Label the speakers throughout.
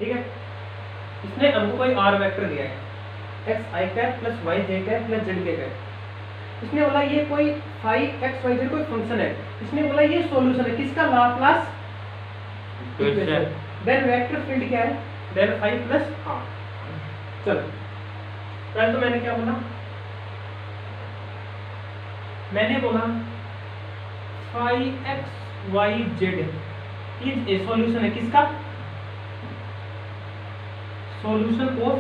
Speaker 1: ठीक है, इसने हमको कोई आर वेक्टर दिया है x i cap plus y j cap plus z k cap. इसने बोला ये कोई फाइव एक्स वाई जेड कोई फंक्शन है, इसने बोला ये सॉल्यूशन है किसका, Laplace equation. Then vector field क्या है, डेल फाइव प्लस आर। चलो पहले तो मैंने क्या बोला, मैंने बोला five x y z is a solution है किसका, सॉल्यूशन ऑफ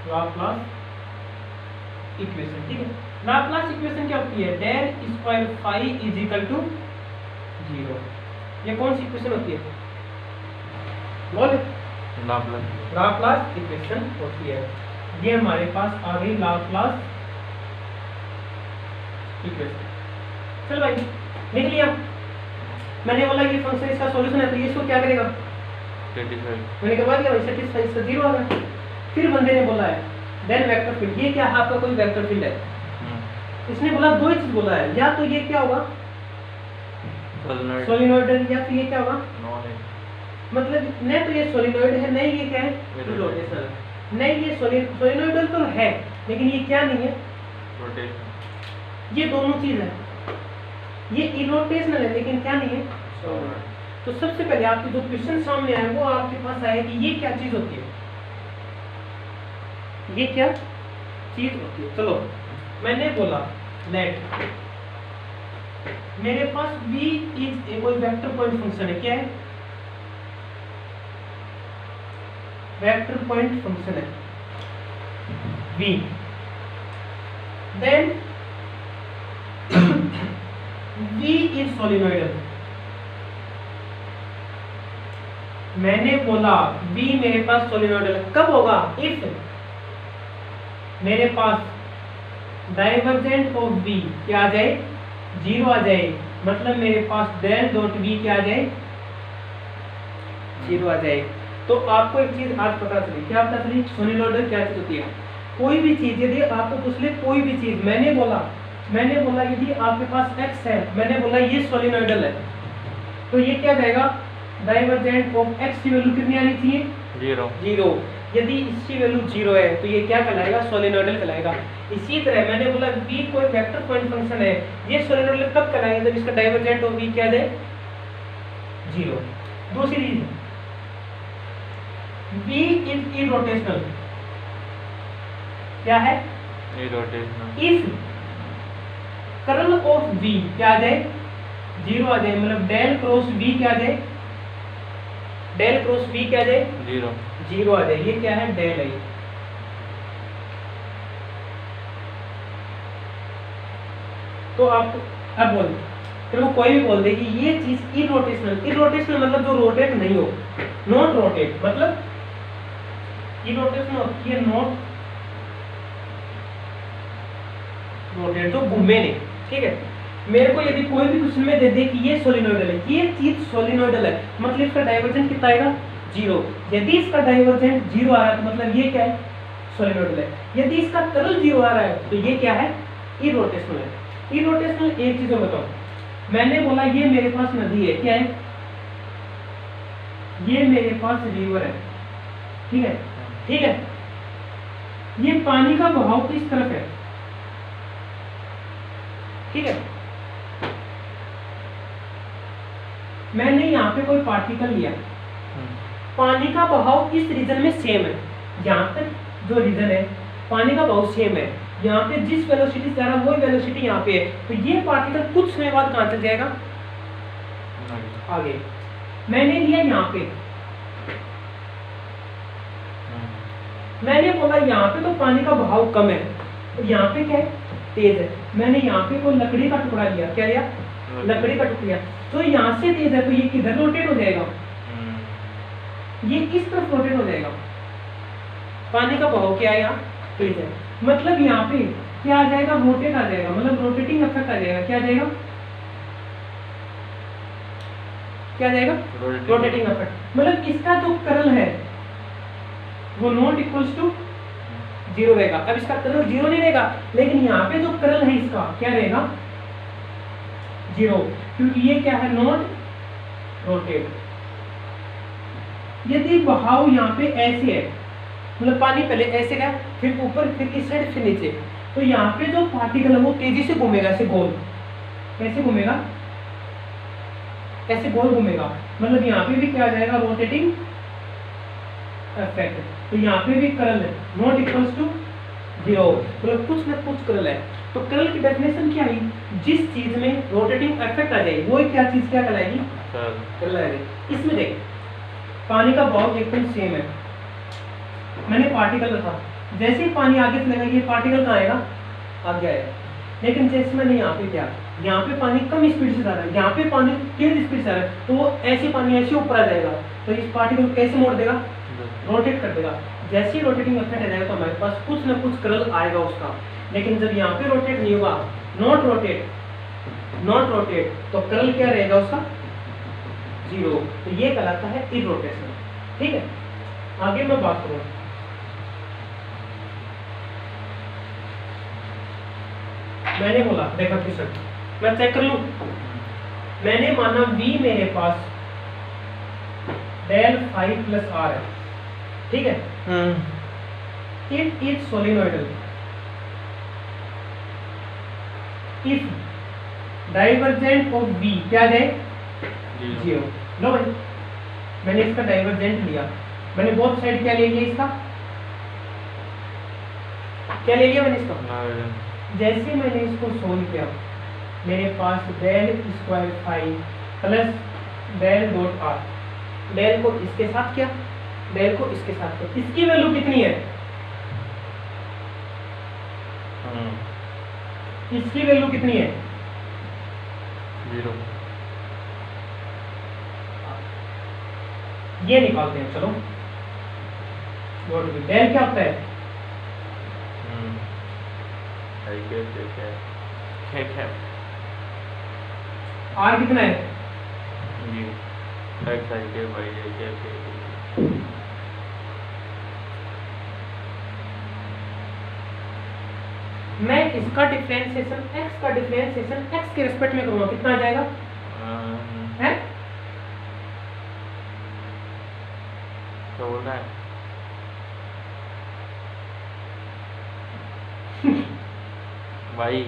Speaker 1: लाप्लास इक्वेशन। ठीक है, लाप्लास इक्वेशन क्या होती है, del square five is equal to 0। ये कौन सी इक्वेशन होती है, बोल, लाप्लास इक्वेशन होती है। ये हमारे पास आ गई लाप्लास इक्वेशन। चल भाई लिख लिया, मैंने बोला ये फंक्शन इसका सॉल्यूशन है तो ये इसको क्या करेगा, मैंने करवा दिया, सेटिस्फाई से 0 आ गया। फिर बंदे ने बोला है देन वेक्टर फील्ड, ये क्या है आपका कोई वेक्टर फील्ड है, इसने बोला दो ही चीज बोला है, या तो ये क्या होगा सोलिनॉइडल, या फिर ये क्या होगा मतलब नहीं तो ये सोलिनॉइड है, नहीं ये क्या है रोटेशनल, नहीं ये सोलिनॉइडल तो है लेकिन ये क्या नहीं है रोटेशनल, ये दोनों चीज है, ये इरोटेशनल है लेकिन क्या नहीं है। तो सबसे पहले आपके जो क्वेश्चन सामने आए वो आपके पास आए कि ये क्या चीज होती है, ये क्या चीज होती है। चलो मैंने बोला लेट मेरे पास v इज ए कोई वेक्टर पॉइंट फंक्शन है, क्या है वेक्टर पॉइंट फंक्शन है v, देन v इज सोलिनॉइडल। मैंने बोला v मेरे पास सोलिनॉइडल कब होगा, इफ मेरे पास डाइवर्जेंट ऑफ v क्या आ जाए 0 आ जाए, मतलब मेरे पास डेल डॉट v क्या आ जाए 0 आ जाए। तो आपको एक चीज आज पता चली, क्या पता चली, सोलिनॉइडल क्या चीज होती है। कोई भी चीज यदि आपको पूछ ले कोई भी चीज, मैंने बोला यदि आपके पास x है, मैंने बोला ये सोलिनॉइडल है, तो ये क्या जाएगा डाइवर्जेंट ऑफ x की वैल्यू कितनी आनी चाहिए 0। यदि इसकी वैल्यू 0 है तो ये क्या कहलाएगा, सोलिनॉइडल कहलाएगा। इसी तरह मैंने बोला v कोई वेक्टर पॉइंट फंक्शन है, ये सोलिनॉइडल कब कहलाएगा, जब इसका डाइवर्जेंट ऑफ v क्या जाए 0। दूसरी चीज v इज इरोटेशनल, क्या है irrotational, if curl of v क्या आ जाए 0 आ जाए, मतलब डेल क्रॉस v क्या आ जाए, डेल क्रॉस v क्या आ जाए 0 आ जाए, ये क्या है डेल है। तो आप अब बोल तो कोई भी बोल दे कि ये चीज इरोटेशनल मतलब जो रोटेट नहीं हो, नॉट रोटेट, मतलब इरोटेशनल होती है नॉट रोटेट, जो घूमे नहीं। ठीक है, मेरे को यदि कोई भी क्वेश्चन में दे दे कि ये सोलिनॉइडल है, ये चीज सोलिनॉइडल है, मतलब इसका डाइवर्जेंट कितना आएगा 0। यदि इसका डाइवर्जेंट 0 आ रहा है तो मतलब ये क्या है सोलिनॉइडल है। यदि इसका कर्ल 0 आ रहा है तो ये क्या है इरोटेशनल है। इरोटेशनल एक चीज बताओ, मैंने बोला ये मेरे पास नदी है, क्या है ये मेरे पास रिवर है, ठीक है, ठीक है, ये पानी का बहाव किस तरफ है, ठीक है, मैंने यहाँ पे कोई पार्टिकल लिया, पानी का बहाव इस रीजन में सेम है, यहाँ तक जो रीजन है पानी का बहाव सेम है, यहाँ पे जिस वेलोसिटी से जा रहा है वही वेलोसिटी यहाँ पे है, तो ये पार्टिकल कुछ समय बाद कहाँ चल जाएगा आगे। मैंने लिया यहाँ पे, मैंने बोला यहाँ पे तो पानी का बहाव कम है, तो यहाँ पे क्या है तेज है, मैंने यहाँ पे कोई लकड़ी का टुकड़ा लिया, क्या लिया लकड़ी का टुकड़ा, तो यहाँ से तेज है तो ये किधर रोटेट हो जाएगा, ये किस तरफ रोटेट हो जाएगा, पानी का बहाव क्या है यहाँ तेज है, मतलब यहाँ पे क्या आ जाएगा रोटेट आ जाएगा, मतलब रोटेटिंग इफेक्ट आ जाएगा, क्या आ जाएगा क्या आ जाएगा रोटेटिंग इफेक्ट, मतलब इसका जो कर्ल है वो नॉट इक्वल्स टू 0 रहेगा। अब इसका कर्ल 0 नहीं रहेगा, लेकिन यहाँ पे जो कर्ल है इसका क्या रहेगा 0, क्योंकि ये क्या है नॉट रोटेट। यदि बहाव यहाँ पे ऐसे है, मतलब पानी पहले ऐसे गया, फिर ऊपर, फिर इस साइड, फिर नीचे, तो यहाँ पे जो पार्टिकल है वो तेजी से घूमेगा, ऐसे गोल, कैसे घूमेगा, ऐसे गोल घूमेगा, मतलब यहाँ पे भी क्या आ जाएगा, रोटेटिंग इफेक्ट। तो यहाँ पे भी कर्ल है नॉट इक्वल्स टू 0, मतलब कुछ ना कुछ कर्ल है। तो कर्ल की डेफिनेशन क्या है, जिस चीज में रोटेटिंग इफेक्ट आ जाए वो क्या चीज क्या कहलाएगी, कर्ल आएगी। इसमें देख पानी का बहाव एकदम सेम है, मैंने पार्टिकल रखा, जैसे ही पानी आगे चलेगा ये पार्टिकल कहाँ आएगा, आगे आएगा। लेकिन जैसे मैंने यहाँ पे क्या, यहाँ पे पानी कम स्पीड से जा रहा है, यहाँ पे पानी तेज स्पीड से आ रहा है, तो वो ऐसे पानी ऐसे ऊपर आ जाएगा, तो इस पार्टिकल को कैसे मोड़ देगा, रोटेट कर देगा। जैसे ही रोटेटिंग इफेक्ट आ जाएगा तो हमारे पास कुछ ना कुछ कर्ल आएगा उसका। लेकिन जब यहाँ पे रोटेट नहीं होगा, नॉट रोटेट, तो कर्ल क्या रहेगा उसका, 0। तो ये कहलाता है इरोटेशन। ठीक है, आगे मैं बात करूँ, मैंने बोला देखा क्वेश्चन, मैं चेक कर लूं, मैंने माना V मेरे पास डेल फाई प्लस आर है, ठीक है, it is सोलिनोइडल if divergent of V क्या है, 0। लो भाई, मैंने इसका डाइवर्जेंट लिया, मैंने बोथ साइड क्या ले लिया, इसका क्या ले लिया मैंने इसका, जैसे मैंने इसको सोल्व किया, मेरे पास del square phi plus del dot R, del को इसके साथ किया, डेल को इसके साथ किया, इसकी वैल्यू कितनी है, इसकी वैल्यू कितनी है,
Speaker 2: 0।
Speaker 1: ये निकालते हैं, चलो डेल क्या होता है, आर कितना है, मैं इसका डिफरेंशिएशन x का डिफरेंशिएशन x के रिस्पेक्ट में करूंगा, कितना आ जाएगा, है
Speaker 2: क्या बोल रहा है, भाई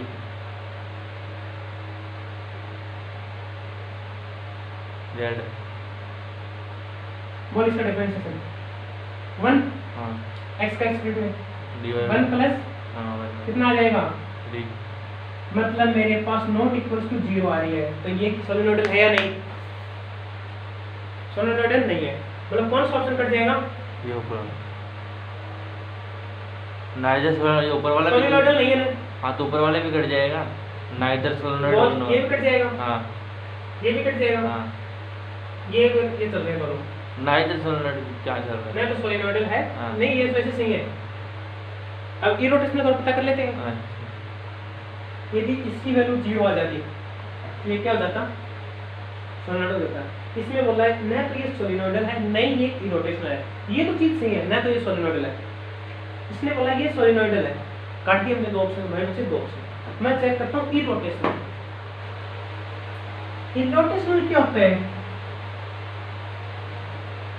Speaker 2: जेड
Speaker 1: बोल, इसका डिफरेंशिएशन 1,
Speaker 2: हाँ
Speaker 1: x का एक्स में
Speaker 2: डिवाइड
Speaker 1: 1 प्लस कितना आ जाएगा,
Speaker 2: 3,
Speaker 1: मतलब मेरे पास नॉट इक्वल्स टू 0 आ रही है, तो ये सोलिनोइडल है या नहीं, सोलिनोइडल नहीं है, मतलब कौन सा ऑप्शन कट जाएगा,
Speaker 2: ये ऊपर नाइदर सोलिनोइडल, ऊपर वाला
Speaker 1: सोलिनोइडल नहीं है ना,
Speaker 2: हाँ तो ऊपर वाले भी कट जाएगा, नाइदर सोलिनोइडल,
Speaker 1: ये भी कट जाएगा,
Speaker 2: हाँ
Speaker 1: ये भी कट जाएगा,
Speaker 2: हाँ
Speaker 1: ये चल रहे हैं दोनों,
Speaker 2: नाइदर सोलिनोइडल क्या चल रहा है,
Speaker 1: मैं तो सोलिनोइडल है,
Speaker 2: हाँ।
Speaker 1: नहीं ये तो ऐसे सही है। अब इरोटेशनल कर्व पता कर लेते हैं,
Speaker 2: अच्छा
Speaker 1: यदि इसकी वैल्यू 0 आ जाती तो ये क्या हो जाता, सोलिनोइडल होता है। इसमें बोला है न तो ये सोलिनोइडल है, नहीं ये इरोटेशनल है, ये तो चीज सही है, ना तो ये सोलिनोइडल है, इसने बोला ये सोलिनोइडल है, काट दिए हमने 2 ऑप्शन, मेरे से 2 ऑप्शन। मैं चेक करता हूँ इरोटेशनल, इरोटेशनल क्या होता है,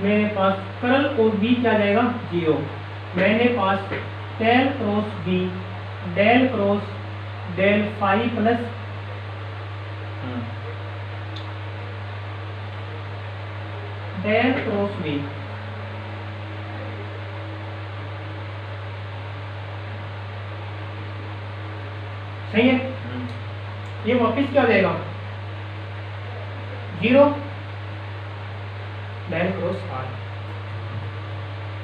Speaker 1: मेरे पास कर्ल और V क्या आ जाएगा, 0, मैंने पास del cross V del cross del phi plus del cross V, सही है, ये वापिस क्या हो जाएगा, 0 डेल क्रॉस R,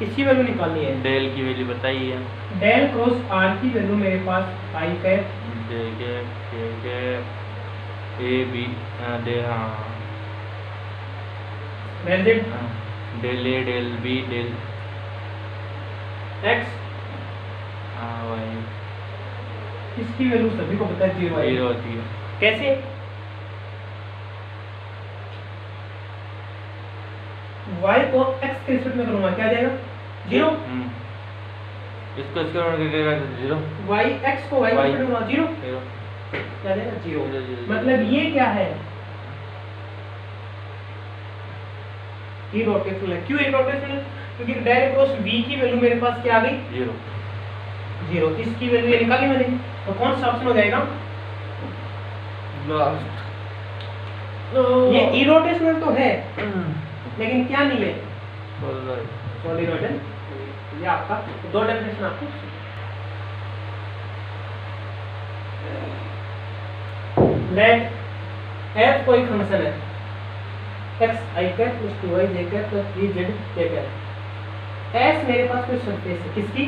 Speaker 1: इसकी वैल्यू निकालनी है,
Speaker 2: डेल की वैल्यू बताइए,
Speaker 1: डेल क्रॉस R की वैल्यू मेरे पास फाई है,
Speaker 2: ए बी डे, हाँ
Speaker 1: del Z,
Speaker 2: del A del B del
Speaker 1: x,
Speaker 2: हाँ वही,
Speaker 1: इसकी वैल्यू सभी को पता है 0
Speaker 2: होती है,
Speaker 1: कैसे, y को x के रिस्पेक्ट में करूंगा, क्या आ जाएगा 0,
Speaker 2: इसको इसके करके 0,
Speaker 1: y x को y के रिस्पेक्ट में करूंगा 0, क्या आ जाएगा 0, मतलब ये क्या है, इरोटेशनल है। क्यों इरोटेशनल? क्योंकि डायरेक्ट क्रॉस v की वैल्यू मेरे पास क्या आ गई? 0। इसकी वैल्यू ये निकाली मैंने, तो कौन सा ऑप्शन हो जाएगा?
Speaker 2: लास्ट।
Speaker 1: ये इरोटेशनल तो है लेकिन क्या नहीं है? सॉलिडॉइडल। ये आपका दो डेफिनेशन आपको। लेट f कोई फंक्शन है x i cap plus 2y j cap plus 3z k cap. s मेरे पास कोई सरफेस है किसकी?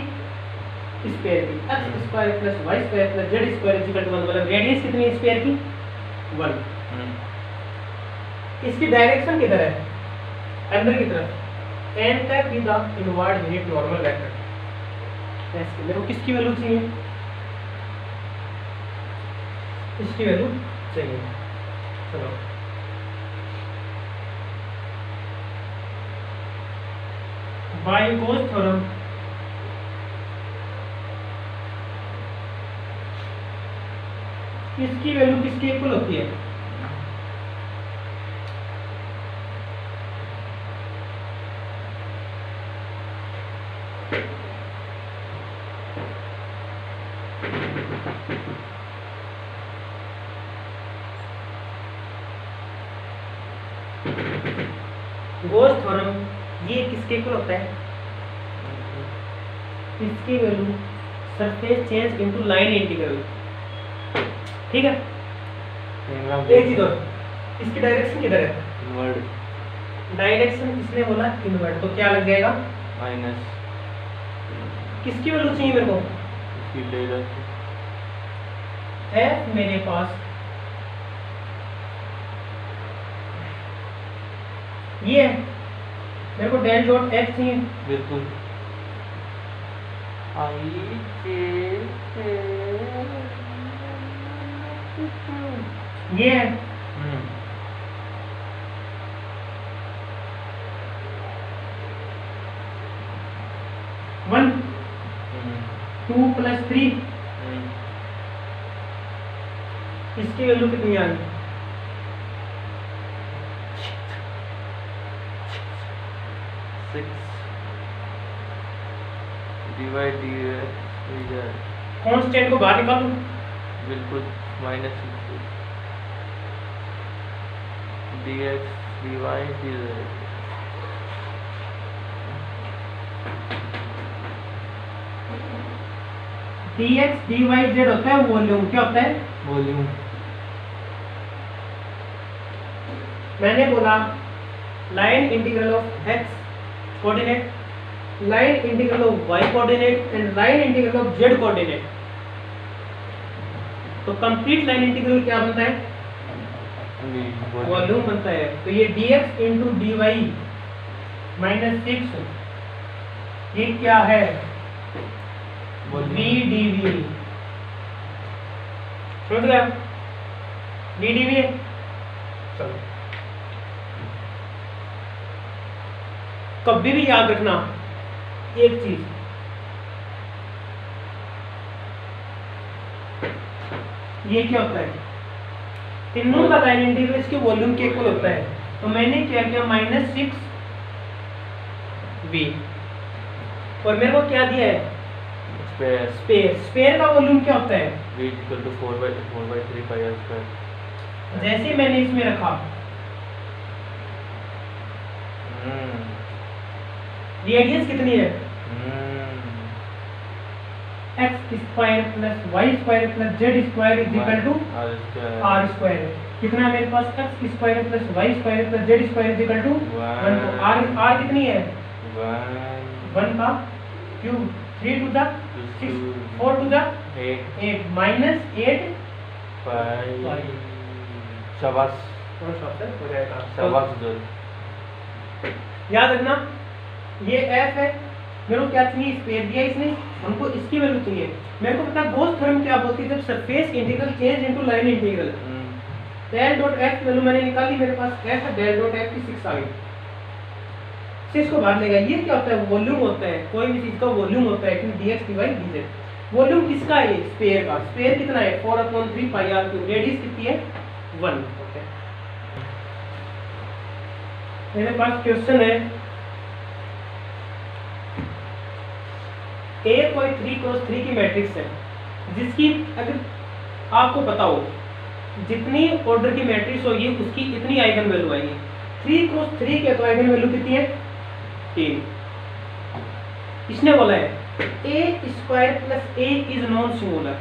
Speaker 1: स्फीयर की। x square plus y square plus z square equal to 1, मतलब रेडियस कितनी है स्फीयर की? 1। इसकी डायरेक्शन किधर है? अंदर की तरफ। n cap with the inward unit normal vector. s मेरे को किसकी वैल्यू चाहिए? इसकी वैल्यू चाहिए। चलो बाय गोस थ्योरम इसकी वैल्यू किसके इक्वल होती है? गोस थ्योरम ये किसके इक्वल होता है? इसकी value surface change into line integral. ठीक है, एक चीज और, इसकी डायरेक्शन किधर है?
Speaker 2: इनवर्ड।
Speaker 1: डायरेक्शन इसने बोला इनवर्ड, तो क्या लग जाएगा?
Speaker 2: माइनस।
Speaker 1: किसकी वैल्यू चाहिए मेरे को?
Speaker 2: इसकी डायरेक्शन
Speaker 1: f मेरे पास ये है, मेरे को डेल डॉट f चाहिए।
Speaker 2: बिल्कुल।
Speaker 1: ये है, वन 2 + 3 इसकी वैल्यू कितनी आ गई?
Speaker 2: 6 डिवाइड
Speaker 1: कांस्टेंट को बाहर निकाल दो।
Speaker 2: बिल्कुल minus dx dy dz।
Speaker 1: dx dy z होता है वॉल्यूम। क्या होता है?
Speaker 2: वॉल्यूम।
Speaker 1: मैंने बोला line integral of x coordinate, line integral of y coordinate and line integral of z coordinate. तो कंप्लीट लाइन इंटीग्रल क्या बनता है? वॉल्यूम बनता है। तो ये dx इंटू dy -6 ये क्या है? v dv। समझ गए आप? v dv है। चलो कभी भी याद रखना एक चीज, ये क्या होता है? तीनों का लाइन इंटीग्रल इसके वॉल्यूम के इक्वल होता है। तो मैंने क्या किया? -6 v और मेरे को क्या दिया है?
Speaker 2: स्पेयर।
Speaker 1: स्पेयर। स्पेयर का वॉल्यूम क्या होता है?
Speaker 2: v = 4/3 pi r square.
Speaker 1: जैसे मैंने इसमें रखा रेडियस कितनी है? x square plus y square plus z square is equal to r square. कितना है मेरे पास? x square plus y square plus z square is equal to 1। तो r कितनी है? 1 का cube, 3 to the 6, 4 to the 8 -8 pi।
Speaker 2: शाबाश।
Speaker 1: कौन सा ऑप्शन हो जाएगा?
Speaker 2: शाबाश जोर।
Speaker 1: याद रखना ये f है, मेरे को क्या चाहिए? स्पेयर दिया इसने, हमको इसकी वैल्यू चाहिए। मेरे को पता गोस थ्योरम क्या बोलती है? जब surface integral change into line integral. Del dot f value मैंने निकाली, मेरे पास f है, डेल डॉट f की 6 आ गई। 6 को बाहर लेगा। ये क्या होता है? वॉल्यूम होता है। कोई भी चीज का वॉल्यूम होता है क्योंकि dx dy dz। वॉल्यूम किसका है? स्पेयर का। स्पेयर कितना है? 4/3 pi r क्यूब। रेडियस कितनी है? 1। मेरे पास क्वेश्चन है ए कोई 3x3 की मैट्रिक्स है जिसकी अगर आपको पता हो जितनी ऑर्डर की मैट्रिक्स होगी उसकी इतनी आइगन वैल्यू आएगी। 3x3 के तो आइगन वैल्यू कितनी है 3। इसने बोला है a square plus a is non singular,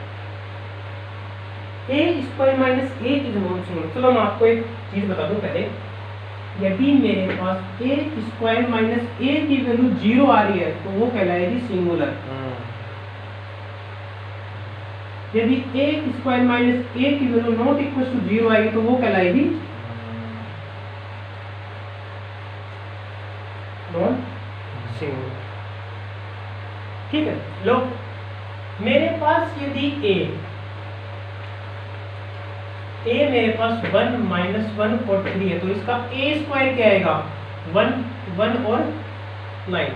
Speaker 1: a square minus a is non singular. चलो मैं आपको एक चीज बता दूं पहले, यदि मेरे पास a स्क्वायर माइनस a की वैल्यू 0 आ रही है तो वो कहलाएगी सिंगुलर। यदि a स्क्वायर माइनस a की वैल्यू नॉट इक्वल टू 0 आएगी तो वो कहलाएगी नॉन सिंगुलर। ठीक है, लो मेरे पास यदि a मेरे पास 1 माइनस 1 और 3 है तो इसका a स्क्वायर क्या आएगा 1 1 और 9।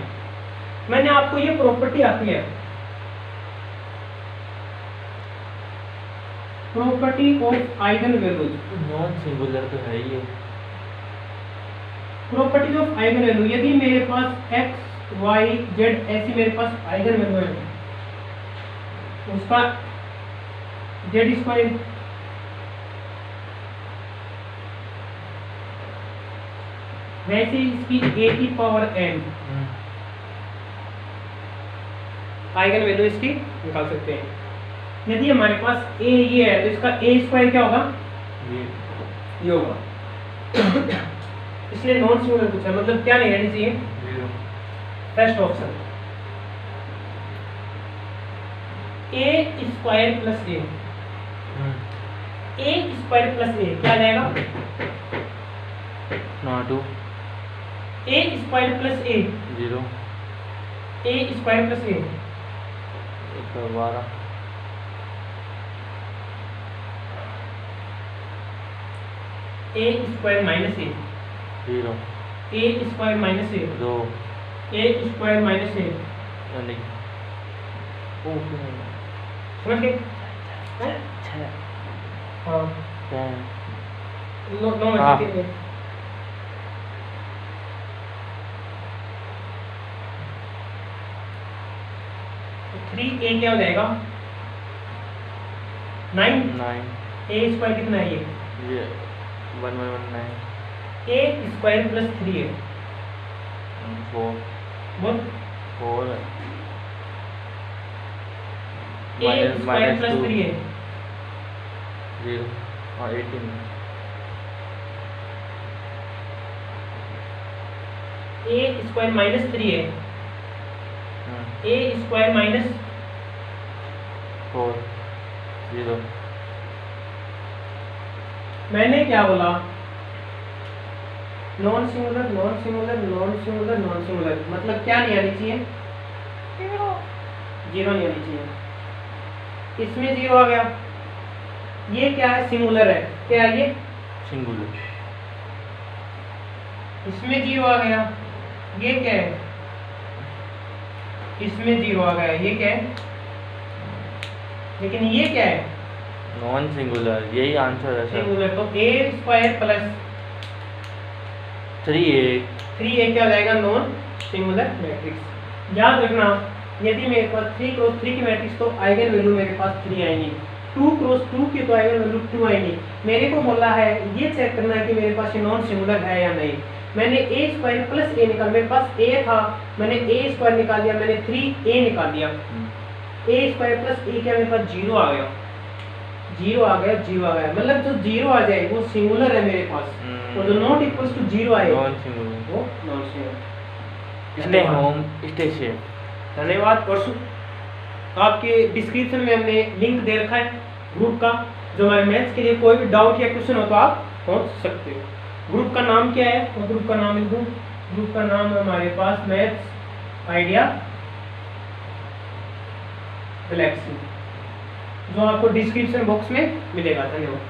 Speaker 1: मैंने आपको ये प्रॉपर्टी आती है property of eigen values.
Speaker 2: Non singular तो है ही है।
Speaker 1: प्रॉपर्टी ऑफ आइगन वैल्यू, यदि मेरे पास x y z ऐसी मेरे पास आइगन वैल्यू है उसका z स्क्वायर वैसे इसकी a की पावर n आइगन वैल्यू इसकी निकाल सकते हैं। यदि हमारे पास a ये है तो इसका a स्क्वायर क्या होगा ये होगा। इसलिए नॉन सिंगुलर पूछा, मतलब क्या नहीं रहनी चाहिए first option a square plus a square plus a क्या आ जाएगा
Speaker 2: not
Speaker 1: a square plus a
Speaker 2: 0
Speaker 1: a square plus a
Speaker 2: 12
Speaker 1: a square minus a
Speaker 2: 0
Speaker 1: a square minus a
Speaker 2: 2
Speaker 1: a square minus a
Speaker 2: यानी
Speaker 1: समझ गए? हाँ नो नो
Speaker 2: हाँ।
Speaker 1: 3a क्या हो जाएगा 9
Speaker 2: 9
Speaker 1: a स्क्वायर कितना है
Speaker 2: ये 1119
Speaker 1: a स्क्वायर प्लस 3 है
Speaker 2: 4
Speaker 1: बोल
Speaker 2: 4
Speaker 1: a स्क्वायर प्लस 3 है
Speaker 2: 0 और 18
Speaker 1: a स्क्वायर माइनस 3 है a स्क्वायर माइनस
Speaker 2: 4 0।
Speaker 1: मैंने क्या बोला non singular non singular non singular non singular, मतलब क्या नहीं आनी चाहिए जीरो नहीं आनी चाहिए। इसमें जीरो आ गया, ये क्या है सिंगुलर है, क्या है ये
Speaker 2: सिंगुलर।
Speaker 1: इसमें जीरो आ गया, ये क्या है इसमें जीरो आ गया, ये क्या है लेकिन ये क्या है
Speaker 2: नॉन सिंगुलर, यही आंसर है सर।
Speaker 1: सिंगुलर। तो a square plus
Speaker 2: 3a
Speaker 1: 3a क्या हो जाएगा नॉन सिंगुलर मैट्रिक्स। याद रखना यदि मेरे पास 3x3 की मैट्रिक्स तो आइगन वैल्यू मेरे पास 3 आएंगी, 2x2 की तो आइगन वैल्यू 2 आएंगी। मेरे को बोला है ये चेक करना है कि मेरे पास ये नॉन सिंगुलर है या नहीं। मैंने a स्क्वायर प्लस a निकाल, मेरे पास a था मैंने a स्क्वायर निकाल दिया, मैंने 3a निकाल दिया। a स्क्वायर प्लस a क्या मेरे पास जीरो आ गया, जीरो आ गया, जीरो आ गया, मतलब जो जीरो आ जाए वो सिंगुलर है मेरे पास, और जो नॉट इक्वल्स टू जीरो आए
Speaker 2: नॉन सिंगुलर
Speaker 1: वो non singular.
Speaker 2: Stay home stay safe.
Speaker 1: धन्यवाद। परसों आपके डिस्क्रिप्शन में हमने लिंक दे रखा है ग्रुप का, जो हमारे मैथ्स के लिए कोई भी डाउट या क्वेश्चन हो तो आप पहुंच सकते हो। ग्रुप का नाम क्या है, तो ग्रुप का नाम लिख दूं, ग्रुप का नाम है हमारे पास मैथ्स आइडिया गैलेक्सी, जो आपको डिस्क्रिप्शन बॉक्स में मिलेगा। धन्यवाद।